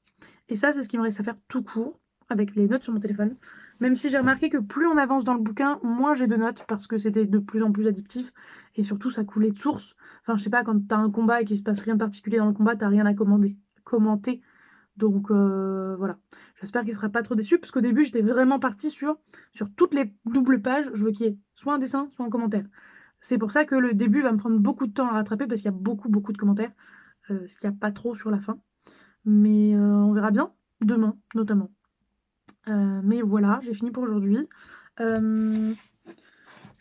Et ça, c'est ce qui me reste à faire tout court, avec les notes sur mon téléphone. Même si j'ai remarqué que plus on avance dans le bouquin, moins j'ai de notes, parce que c'était de plus en plus addictif. Et surtout, ça coulait de source. Enfin, je sais pas, quand t'as un combat et qu'il se passe rien de particulier dans le combat, t'as rien à commenter. Donc voilà. J'espère qu'il sera pas trop déçu, parce qu'au début, j'étais vraiment partie sur toutes les doubles pages. Je veux qu'il y ait soit un dessin, soit un commentaire. C'est pour ça que le début va me prendre beaucoup de temps à rattraper, parce qu'il y a beaucoup, beaucoup de commentaires. Ce qu'il n'y a pas trop sur la fin. Mais on verra bien, demain notamment. Mais voilà, j'ai fini pour aujourd'hui. Est-ce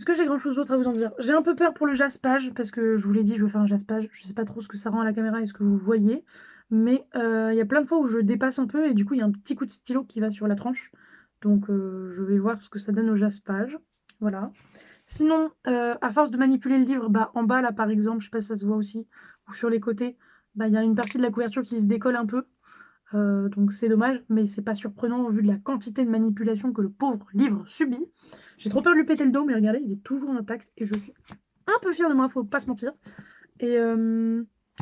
que j'ai grand chose d'autre à vous en dire? J'ai un peu peur pour le jaspage, parce que je vous l'ai dit, je veux faire un jaspage. Je sais pas trop ce que ça rend à la caméra et ce que vous voyez. Mais il y a plein de fois où je dépasse un peu et du coup il y a un petit coup de stylo qui va sur la tranche. Donc je vais voir ce que ça donne au jaspage. Voilà. Sinon, à force de manipuler le livre, bah, en bas là par exemple, je sais pas si ça se voit aussi, ou sur les côtés, bah, il y a une partie de la couverture qui se décolle un peu. Donc c'est dommage, mais c'est pas surprenant au vu de la quantité de manipulation que le pauvre livre subit. J'ai trop peur de lui péter le dos, mais regardez, il est toujours intact et je suis un peu fière de moi, faut pas se mentir. Et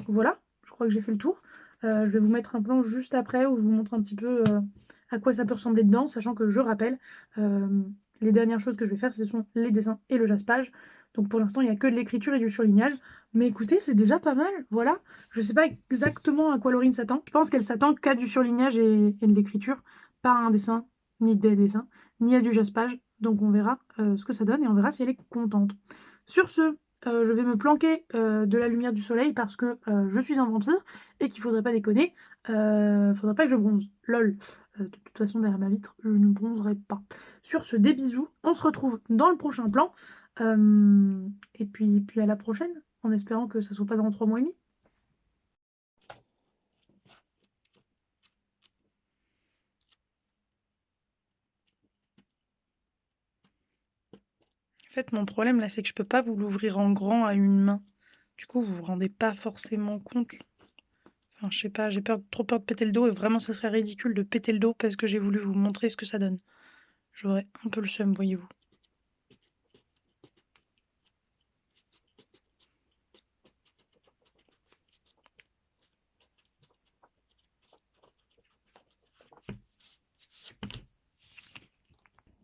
voilà, je crois que j'ai fait le tour. Je vais vous mettre un plan juste après où je vous montre un petit peu à quoi ça peut ressembler dedans, sachant que je rappelle, euh, les dernières choses que je vais faire, ce sont les dessins et le jaspage. Donc pour l'instant, il n'y a que de l'écriture et du surlignage. Mais écoutez, c'est déjà pas mal, voilà. Je sais pas exactement à quoi Laurine s'attend. Je pense qu'elle s'attend qu'à du surlignage et de l'écriture, pas à un dessin, ni des dessins, ni à du jaspage. Donc on verra ce que ça donne et on verra si elle est contente. Sur ce, je vais me planquer de la lumière du soleil parce que je suis un vampire et qu'il faudrait pas déconner. Faudrait pas que je bronze. Lol. De toute façon, derrière ma vitre, je ne bronzerai pas. Sur ce, des bisous. On se retrouve dans le prochain plan. Et puis à la prochaine, en espérant que ça soit pas dans 3 mois et demi. En fait, mon problème là, c'est que je peux pas vous l'ouvrir en grand à une main. Du coup, vous vous rendez pas forcément compte. Enfin, je sais pas, j'ai trop peur de péter le dos et vraiment, ce serait ridicule de péter le dos parce que j'ai voulu vous montrer ce que ça donne. J'aurais un peu le seum, voyez-vous.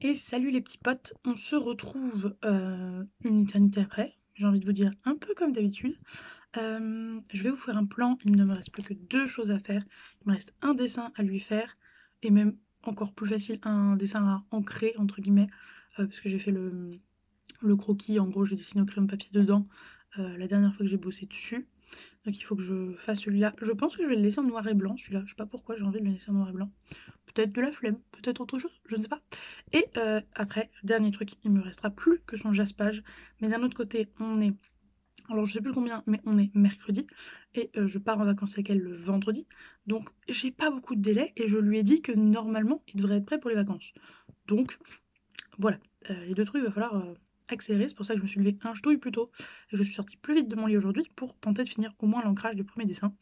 Et salut les petits potes, on se retrouve une éternité après. J'ai envie de vous dire un peu comme d'habitude. Je vais vous faire un plan, il ne me reste plus que 2 choses à faire. Il me reste un dessin à lui faire, et même encore plus facile, un dessin à ancrer, entre guillemets, parce que j'ai fait le croquis, en gros j'ai dessiné au crayon de papier dedans la dernière fois que j'ai bossé dessus. Donc il faut que je fasse celui-là. Je pense que je vais le laisser en noir et blanc, celui-là. Je sais pas pourquoi j'ai envie de le laisser en noir et blanc. Peut-être de la flemme, peut-être autre chose, je ne sais pas. Et après, dernier truc, il me restera plus que son jaspage. Mais d'un autre côté, on est... Alors je sais plus combien, mais on est mercredi. Et je pars en vacances avec elle le vendredi. Donc j'ai pas beaucoup de délai. Et je lui ai dit que normalement, il devrait être prêt pour les vacances. Donc voilà, les 2 trucs, il va falloir accélérer. C'est pour ça que je me suis levée un ch'touille plus tôt. Et je suis sortie plus vite de mon lit aujourd'hui pour tenter de finir au moins l'ancrage du premier dessin.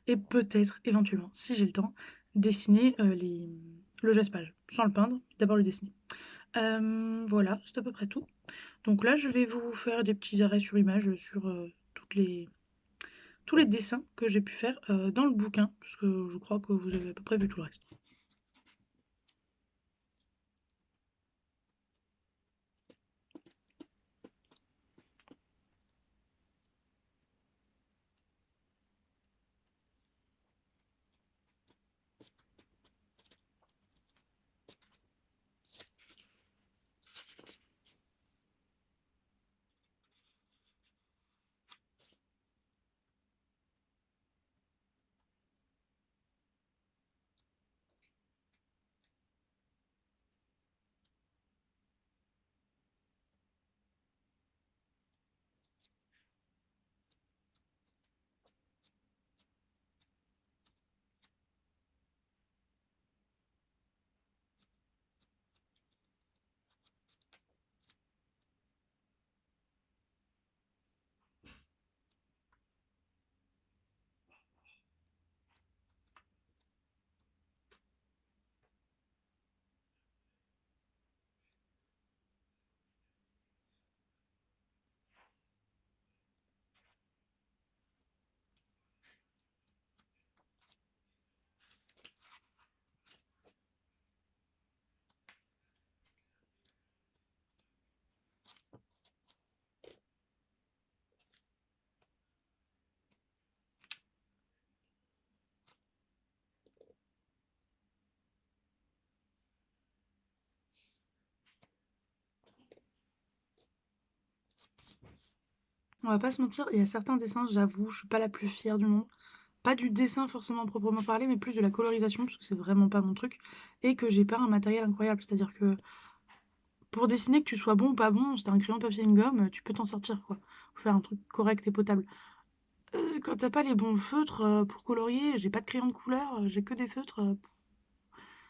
Et peut-être, éventuellement, si j'ai le temps, dessiner le jaspage, sans le peindre, d'abord le dessiner. Voilà, c'est à peu près tout. Donc là, je vais vous faire des petits arrêts sur image sur tous les dessins que j'ai pu faire dans le bouquin, parce que je crois que vous avez à peu près vu tout le reste. On va pas se mentir, il y a certains dessins, j'avoue, je suis pas la plus fière du monde. Pas du dessin forcément proprement parlé, mais plus de la colorisation, parce que c'est vraiment pas mon truc. Et que j'ai pas un matériel incroyable. C'est-à-dire que pour dessiner, que tu sois bon ou pas bon, si t'as un crayon de papier et une gomme, tu peux t'en sortir, quoi. Faut faire un truc correct et potable. Quand t'as pas les bons feutres pour colorier, j'ai pas de crayon de couleur, j'ai que des feutres.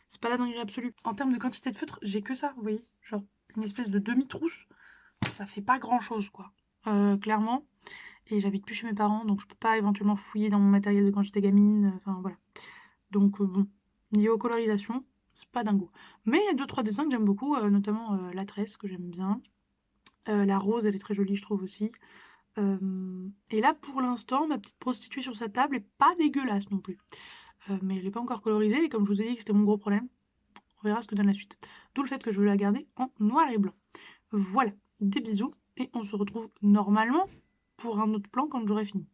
C'est pas la dinguerie absolue. En termes de quantité de feutres, j'ai que ça, vous voyez. Genre une espèce de demi-trousse. Ça fait pas grand-chose, quoi. Clairement. Et j'habite plus chez mes parents, donc je peux pas éventuellement fouiller dans mon matériel de quand j'étais gamine. Enfin, voilà. Donc, bon. Niveau colorisation, c'est pas dingo. Mais il y a 2-3 dessins que j'aime beaucoup, notamment la tresse, que j'aime bien. La rose, elle est très jolie, je trouve aussi. Et là, pour l'instant, ma petite prostituée sur sa table est pas dégueulasse non plus. Mais elle est pas encore colorisée, et comme je vous ai dit que c'était mon gros problème, on verra ce que donne la suite. D'où le fait que je veux la garder en noir et blanc. Voilà, des bisous, et on se retrouve normalement pour un autre plan quand j'aurai fini.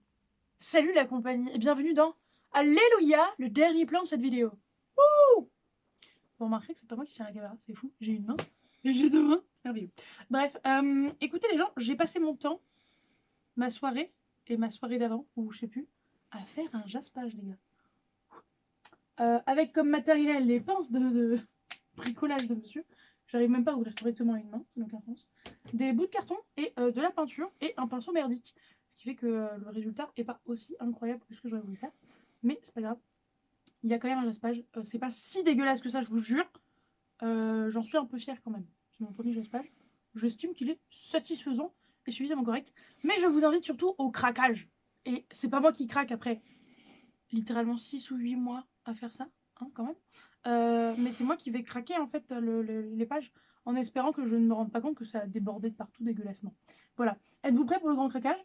Salut la compagnie, et bienvenue dans Alléluia, le dernier plan de cette vidéo. Wouh! Vous remarquerez que c'est pas moi qui tiens la caméra, c'est fou, j'ai une main, et j'ai 2 mains, merveilleux. Bref, écoutez les gens, j'ai passé mon temps, ma soirée, et ma soirée d'avant, ou je sais plus, à faire un jaspage les gars. Avec comme matériel les pinces de bricolage de monsieur. J'arrive même pas à ouvrir correctement une main, ça n'a aucun sens. Des bouts de carton et de la peinture et un pinceau merdique. Ce qui fait que le résultat est pas aussi incroyable que ce que j'aurais voulu faire. Mais c'est pas grave. Il y a quand même un jaspage. C'est pas si dégueulasse que ça, je vous jure. J'en suis un peu fière quand même. C'est mon premier jaspage. J'estime qu'il est satisfaisant et suffisamment correct. Mais je vous invite surtout au craquage. Et c'est pas moi qui craque après littéralement 6 ou 8 mois à faire ça, hein, quand même. Mais c'est moi qui vais craquer en fait les pages en espérant que je ne me rende pas compte que ça a débordé de partout dégueulassement. Voilà. Êtes-vous prêts pour le grand craquage?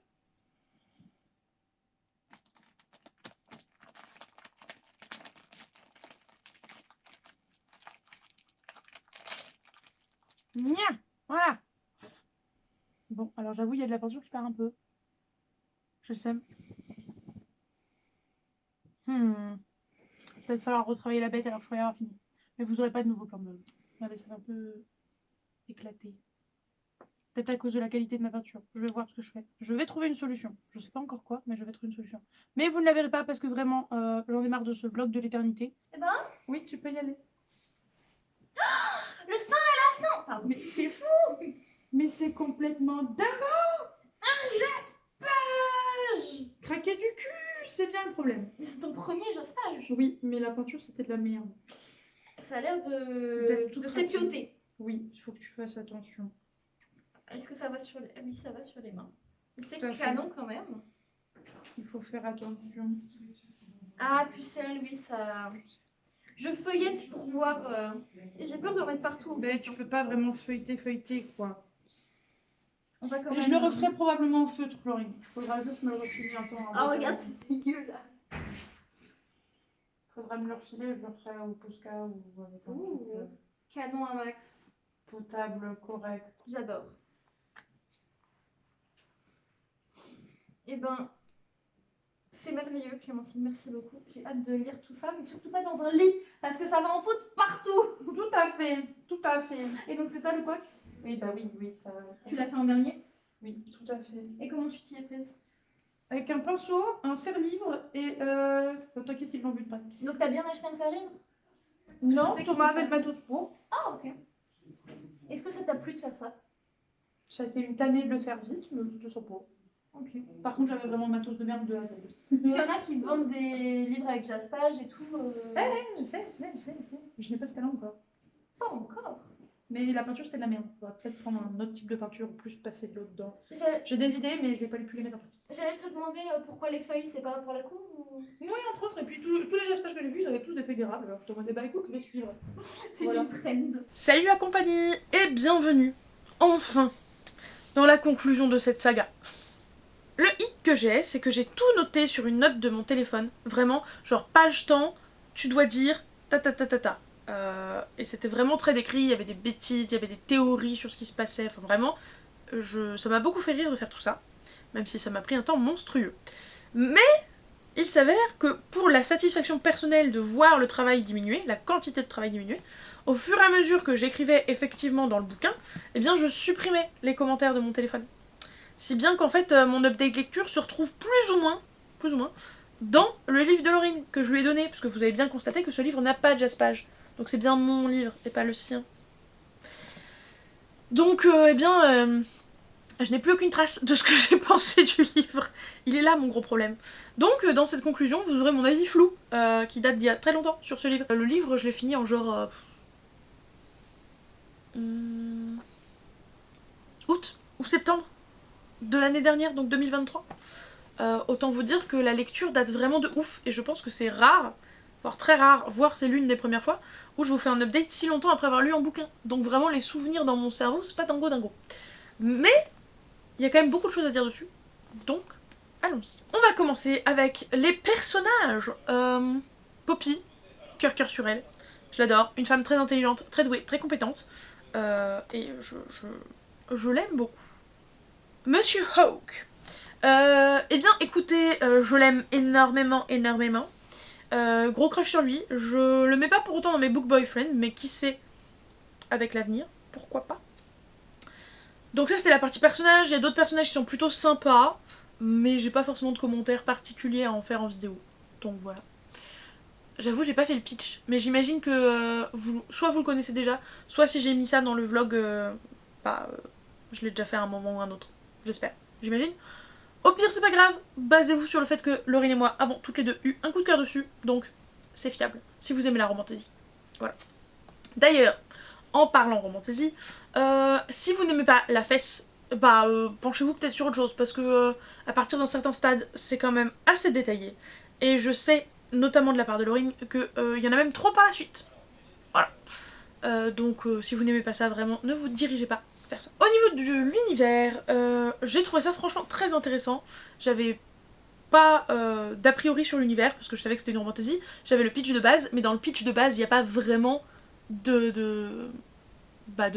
Nya, voilà. Bon, alors j'avoue, il y a de la peinture qui part un peu. Je sais. Peut-être falloir retravailler la bête alors que je croyais avoir fini. Mais vous aurez pas de nouveau plan de vol. Regardez, ça va un peu éclater. Peut-être à cause de la qualité de ma peinture. Je vais voir ce que je fais. Je vais trouver une solution. Je sais pas encore quoi, mais je vais trouver une solution. Mais vous ne la verrez pas parce que vraiment, j'en ai marre de ce vlog de l'éternité. Eh ben, Oui, tu peux y aller. le sang à la sang. Pardon. Mais c'est fou. Mais c'est complètement dingue. Un jaspage. Craquer du cul, c'est bien le problème. Mais c'est ton premier jaspage. Oui, mais la peinture, c'était de la merde. Ça a l'air D'être tout de craqué. s'épioter. Oui, il faut que tu fasses attention. Est-ce que ça va sur les... Ah oui, ça va sur les mains. C'est Tout à fait. canon quand même. Il faut faire attention. Ah, pucelle, oui, ça... Je feuillette pour voir... Et j'ai peur de remettre partout. Mais tu peux pas vraiment feuilleter, quoi. On va quand Mais même... je le referai probablement au feutre, Florine. Faudra juste me le refiler un temps. Ah, regarde, c'est dégueu, là. Faudra me le refiler, je le referai au Posca ou avec un Ouh. truc Canon à max. potable, correct. J'adore. Eh ben, c'est merveilleux, Clémentine, merci beaucoup. J'ai hâte de lire tout ça, mais surtout pas dans un lit, parce que ça va en foutre partout. Tout à fait, tout à fait. Et donc c'est ça le POC? Oui, bah oui, ça va. Tu l'as fait en dernier? Oui, tout à fait. Et comment tu t'y es prise? Avec un pinceau, un serre-livre et t'inquiète, ils l'ont vu de près. Donc t'as bien acheté un serre-livre? Non, je sais Thomas qu'il faut avait le faire. matos pour. Ah, ok. Est-ce que ça t'a plu de faire ça? Ça a été une tannée de le faire vite, mais c'était sympa. Ok. Par contre, j'avais vraiment le matos de merde de A à Z. Parce qu'il y en a qui vendent des livres avec jaspage et tout. Je sais. Je n'ai pas ce talent encore. Pas encore. Mais la peinture, c'était de la merde. On va peut-être prendre un autre type de peinture ou plus passer de l'eau dedans. J'allais J'ai des idées, mais je vais pas pu les mettre en pratique. te demander pourquoi les feuilles, c'est pas pour la couve ou... Oui, entre autres. Et puis tous les jaspages que j'ai vus, ils avaient tous des feuilles d'érables. Alors je te demandais, bah écoute, je vais suivre. C'est Voilà. une trend. Salut la compagnie et bienvenue, enfin, dans la conclusion de cette saga. Le hic que j'ai, c'est que j'ai tout noté sur une note de mon téléphone, vraiment, genre page temps, tu dois dire ta. Et c'était vraiment très décrit, il y avait des bêtises, il y avait des théories sur ce qui se passait, enfin vraiment, ça m'a beaucoup fait rire de faire tout ça, même si ça m'a pris un temps monstrueux. Mais il s'avère que pour la satisfaction personnelle de voir le travail diminuer, la quantité de travail diminuer, au fur et à mesure que j'écrivais effectivement dans le bouquin, eh bien je supprimais les commentaires de mon téléphone. Si bien qu'en fait, mon update lecture se retrouve plus ou moins, dans le livre de Laurine que je lui ai donné, parce que vous avez bien constaté que ce livre n'a pas de jaspage. Donc c'est bien mon livre et pas le sien. Donc, je n'ai plus aucune trace de ce que j'ai pensé du livre. Il est là mon gros problème. Donc dans cette conclusion, vous aurez mon avis flou, qui date d'il y a très longtemps sur ce livre. Le livre, je l'ai fini en genre... août ou septembre de l'année dernière, donc 2023. Autant vous dire que la lecture date vraiment de ouf, et je pense que c'est rare, voire très rare, voire c'est l'une des premières fois, où je vous fais un update si longtemps après avoir lu un bouquin. Donc vraiment les souvenirs dans mon cerveau, c'est pas dingo. Mais il y a quand même beaucoup de choses à dire dessus, donc allons-y. On va commencer avec les personnages. Poppy, cœur sur elle, je l'adore, une femme très intelligente, très douée, très compétente, et je l'aime beaucoup. Monsieur Hawke. Eh bien écoutez, je l'aime énormément. Gros crush sur lui, je le mets pas pour autant dans mes book boyfriend, mais qui sait, avec l'avenir, pourquoi pas. Donc ça c'était la partie personnage, il y a d'autres personnages qui sont plutôt sympas, mais j'ai pas forcément de commentaires particuliers à en faire en vidéo, donc voilà. J'avoue j'ai pas fait le pitch, mais j'imagine que soit vous le connaissez déjà, soit si j'ai mis ça dans le vlog, je l'ai déjà fait à un moment ou un autre, j'espère, j'imagine. Au pire c'est pas grave, basez-vous sur le fait que Laurine et moi avons toutes les deux eu un coup de cœur dessus, donc c'est fiable, si vous aimez la romantasy. Voilà. D'ailleurs, en parlant romantasy, si vous n'aimez pas la fesse, penchez-vous peut-être sur autre chose, parce que à partir d'un certain stade, c'est quand même assez détaillé. Et je sais, notamment de la part de Laurine, qu'il y en a même trop par la suite. Voilà. Donc si vous n'aimez pas ça, vraiment, ne vous dirigez pas vers ça. Au niveau de l'univers, j'ai trouvé ça franchement très intéressant. J'avais pas d'a priori sur l'univers, parce que je savais que c'était une romantasy. J'avais le pitch de base, mais dans le pitch de base, il n'y a pas vraiment de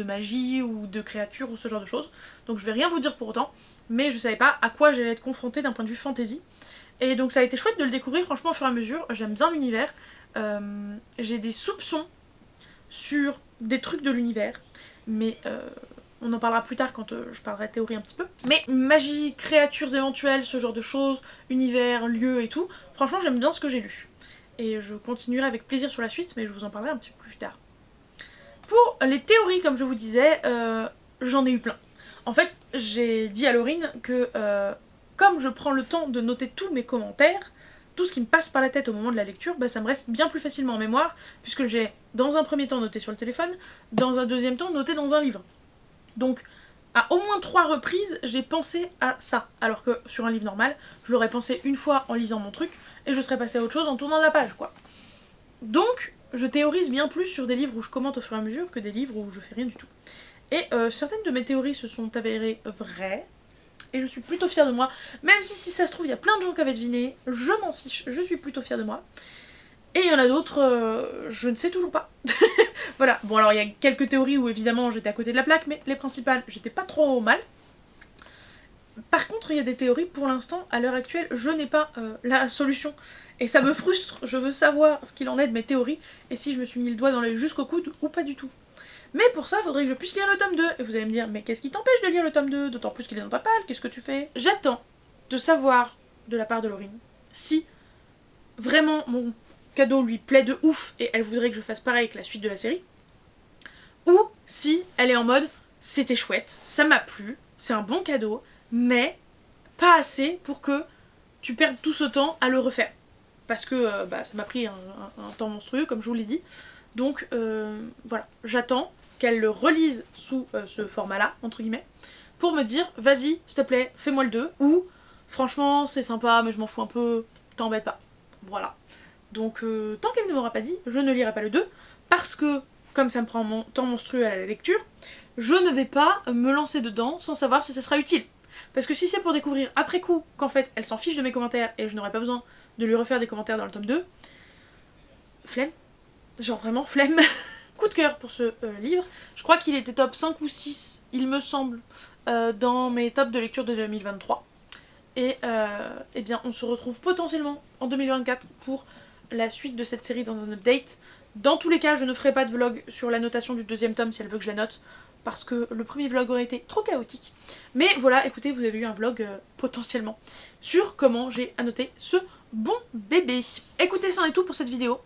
magie ou de créatures ou ce genre de choses. Donc je vais rien vous dire pour autant, mais je savais pas à quoi j'allais être confrontée d'un point de vue fantasy. Et donc ça a été chouette de le découvrir franchement au fur et à mesure. J'aime bien l'univers. J'ai des soupçons sur des trucs de l'univers, mais on en parlera plus tard quand je parlerai théorie un petit peu. Mais magie, créatures éventuelles, ce genre de choses, univers, lieux et tout, franchement j'aime bien ce que j'ai lu. Et je continuerai avec plaisir sur la suite, mais je vous en parlerai un petit peu plus tard. Pour les théories, comme je vous disais, j'en ai eu plein. En fait, j'ai dit à Laurine que comme je prends le temps de noter tous mes commentaires, tout ce qui me passe par la tête au moment de la lecture, ça me reste bien plus facilement en mémoire, puisque j'ai dans un premier temps noté sur le téléphone, dans un deuxième temps noté dans un livre. Donc, à au moins 3 reprises, j'ai pensé à ça, alors que sur un livre normal, je l'aurais pensé une fois en lisant mon truc, et je serais passée à autre chose en tournant la page, quoi. Donc, je théorise bien plus sur des livres où je commente au fur et à mesure que des livres où je fais rien du tout. Et certaines de mes théories se sont avérées vraies, et je suis plutôt fière de moi, même si ça se trouve il y a plein de gens qui avaient deviné, je m'en fiche, je suis plutôt fière de moi. Et il y en a d'autres, je ne sais toujours pas. Voilà, bon alors il y a quelques théories où évidemment j'étais à côté de la plaque, mais les principales j'étais pas trop mal. Par contre il y a des théories, pour l'instant, à l'heure actuelle, je n'ai pas la solution. Et ça me frustre, je veux savoir ce qu'il en est de mes théories, et si je me suis mis le doigt dans l'œil jusqu'au coude ou pas du tout. Mais pour ça, il faudrait que je puisse lire le tome 2. Et vous allez me dire, mais qu'est-ce qui t'empêche de lire le tome 2 ? D'autant plus qu'il est dans ta palle, qu'est-ce que tu fais ? J'attends de savoir, de la part de Laurine, si vraiment mon cadeau lui plaît de ouf, et elle voudrait que je fasse pareil avec la suite de la série, ou si elle est en mode, c'était chouette, ça m'a plu, c'est un bon cadeau, mais pas assez pour que tu perdes tout ce temps à le refaire. Parce que ça m'a pris un temps monstrueux, comme je vous l'ai dit. Donc voilà, j'attends qu'elle le relise sous ce format-là, entre guillemets, pour me dire, vas-y, s'il te plaît, fais-moi le 2, ou franchement, c'est sympa, mais je m'en fous un peu, t'embête pas. Voilà. Donc tant qu'elle ne m'aura pas dit, je ne lirai pas le 2, parce que, comme ça me prend mon temps monstrueux à la lecture, je ne vais pas me lancer dedans sans savoir si ça sera utile. Parce que si c'est pour découvrir après coup qu'en fait elle s'en fiche de mes commentaires et je n'aurai pas besoin de lui refaire des commentaires dans le tome 2, flemme. Genre vraiment flemme. Coup de cœur pour ce livre. Je crois qu'il était top 5 ou 6, il me semble, dans mes tops de lecture de 2023. Et eh bien on se retrouve potentiellement en 2024 pour la suite de cette série dans un update. Dans tous les cas, je ne ferai pas de vlog sur la notation du 2e tome si elle veut que je la note. parce que le premier vlog aurait été trop chaotique. Mais voilà, écoutez, vous avez eu un vlog potentiellement sur comment j'ai annoté ce bon bébé. Écoutez, c'en est tout pour cette vidéo.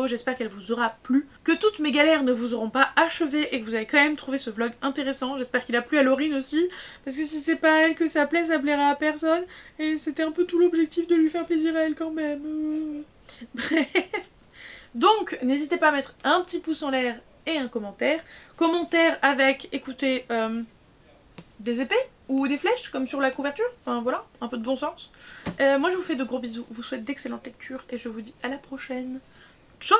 J'espère qu'elle vous aura plu, que toutes mes galères ne vous auront pas achevé et que vous avez quand même trouvé ce vlog intéressant. J'espère qu'il a plu à Laurine aussi, parce que si c'est pas à elle que ça plaît, ça plaira à personne. Et c'était un peu tout l'objectif de lui faire plaisir à elle quand même. Bref. Donc, n'hésitez pas à mettre un petit pouce en l'air et un commentaire. Commentaire avec, écoutez, des épées ou des flèches comme sur la couverture, enfin voilà, un peu de bon sens. Moi je vous fais de gros bisous, vous souhaite d'excellentes lectures et je vous dis à la prochaine. Ciao.